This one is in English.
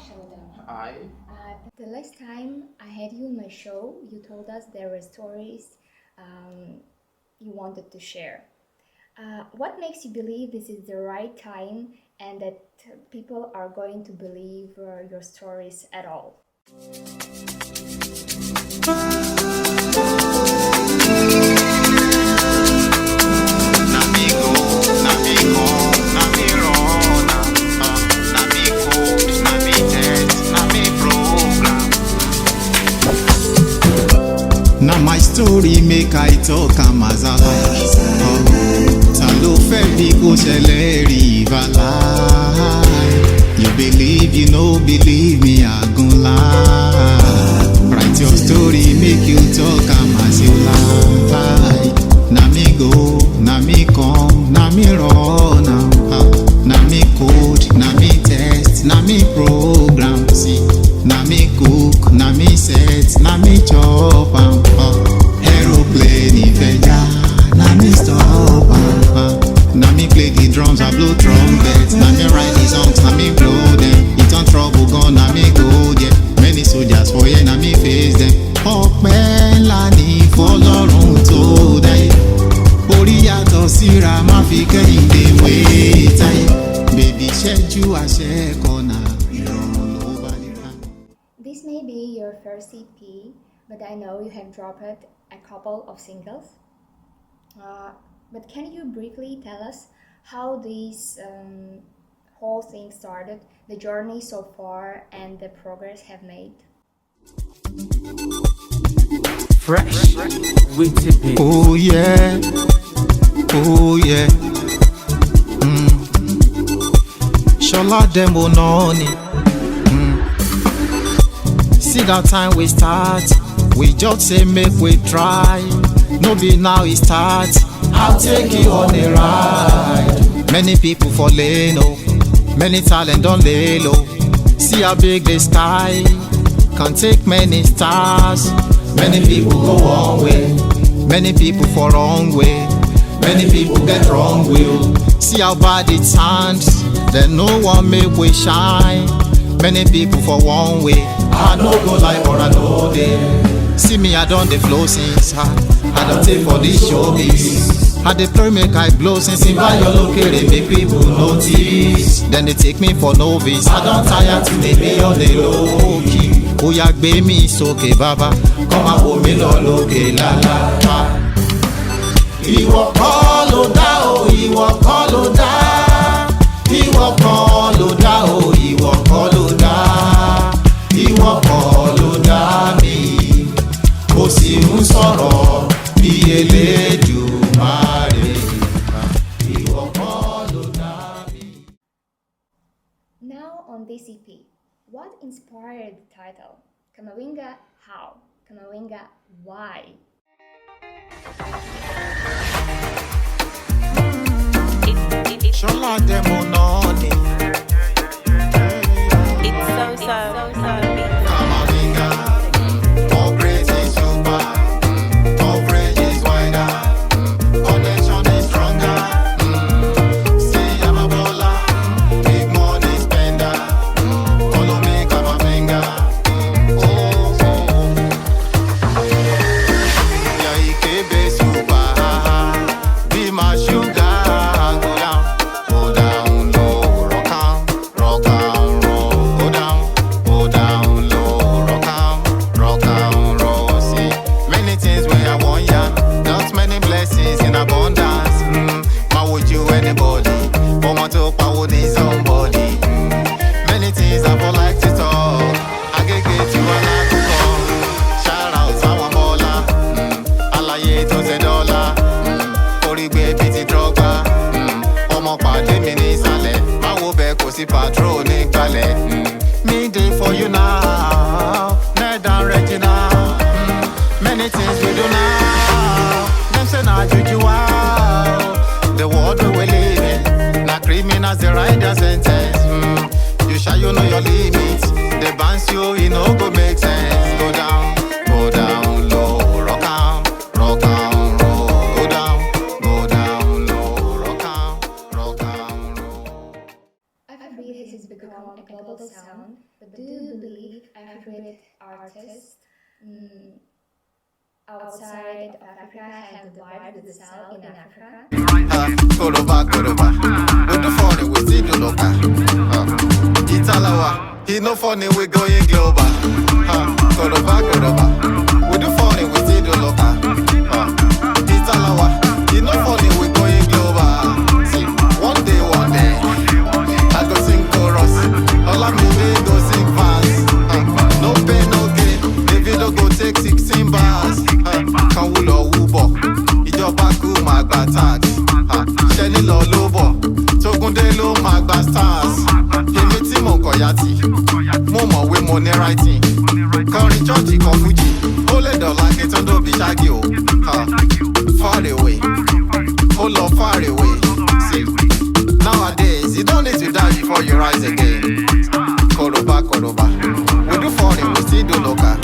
Shola Demo. Hi. The last time I had you on my show, you told us there were stories you wanted to share. What makes you believe this is the right time and that people are going to believe your stories at all? Na my story make I talk am as I like. Ta ló fẹ́ bí kò ṣẹlẹ̀ rí ìbálàí? You believe, you no believe me, I gon lie. Write your story, make you talk am as you like. Na me go, na me come, na me run am. Na me code, na me test, na me program. See, na me cook, na me set, na me chop am. Aeroplane ìfẹ̀já, na me stop am. Na me play the drums, I blow trumpet. Na me write the songs, na me blow them. It turn trouble gone, na me go there. Many soldiers for here, na me face them. Ọpẹ́ ńlá ni fọ́lọ́run tó dáyé. Orí yàtọ̀ síra, má fi kẹ́hìndé wé táyé. Bèbí ṣẹ́jú àṣẹ kọ́nà, ìrọ̀rùn ló bá nira. This may be your first EP, but I know you have dropped a couple of singles. But can you briefly tell us how this whole thing started, the journey so far, and the progress have made? Fresh with the beat. Oh yeah, oh yeah. Shola Demo noni. See that time we start, we just say make we try. No be now it start, I'll take you on a ride. Many people for lane, oh, many talent don't lay low. See how big the sky can take many stars. Many people go one way, many people for wrong way. Many people get wrong will. See how bad it sounds, then no one make we shine. Many people for one way, I no go lie or I know they. See me, I done the flow since I don't take for this showbiz. I dey pray make I blow since in by your locale make people notice. Then they take me for novice. I don't tire to make me on the low key. Oya gbé mi sókè bàbá, come and hold me lọ lókè lálá. Ìwọ kọ́ ló dá o, ìwọ kọ́ ló dá. Ìwọ kọ́ ló dá o, ìwọ kọ́ ló dá. Ìwọ kọ́ ló dá mi. Ó sì ń sọ̀rọ̀ bí Elédùmarè. Ìwọ kọ́ ló dá mi. Now on this EP, what inspired the title? Camavinga, how? Camavinga, why? Shola Demo noni. It's so Camavinga, upgrade is super, coverage is wider, connection is stronger. See I'm a baller, big money spender. Follow me, Camavinga. Yeah, IKB super, be my sugar. Go down low, rock am, roll. Go down low, rock am, roll. See, many things where I want ya, not many blessings in abundance. Ma would you anybody? Woman to power need somebody. Many things I would like to talk. I can get you a lot to come. Shout out to our baller. Alaye to the dollar. Origbe piti drogba. Ọmọ pàdé mi ní ìsàlẹ̀, máa wo bẹ́ẹ̀ kò sí patrol ní ìgbàlẹ̀. Me dey for you now, Ned and Regina. Many things we do now, them say na juju wow. The world we we live in, na criminals dey write their sentence. You sure you know your limits, they bounce you, e no go make sense. Go down low, rock am, roll. Go down low, rock am, roll. Afrobeat has become a global sound, but do you believe Afrobeat artists outside of Africa have the vibe with the sound in Africa? Koroba, Koroba. With the funny, we still do local. Italawa, he no funny, we going global. Koroba, Koroba. With the funny, we still do local. Italawa, he no funny, we going global. See, one day, I go sing chorus. All I mean, go sing verse. No pain, no gain. David go take 16 bars. Kan wulo wubo. Ìjọba kú máa gba tax. Ṣẹ́ni lọ ló bọ̀. Tógúndé ló máa gba stars. Èmi tí mò ń kọ̀yà tì. Mo mọ̀wé mo ní writing. Kọrin chọ́ọ̀chì kan fújì. Ó lè dọ̀la kí tó ń dóbi ṣáàgì o. Far away. Ó lọ far away. See, nowadays you don't need to die before you rise again. Koroba, Koroba. We do funny, we still do local.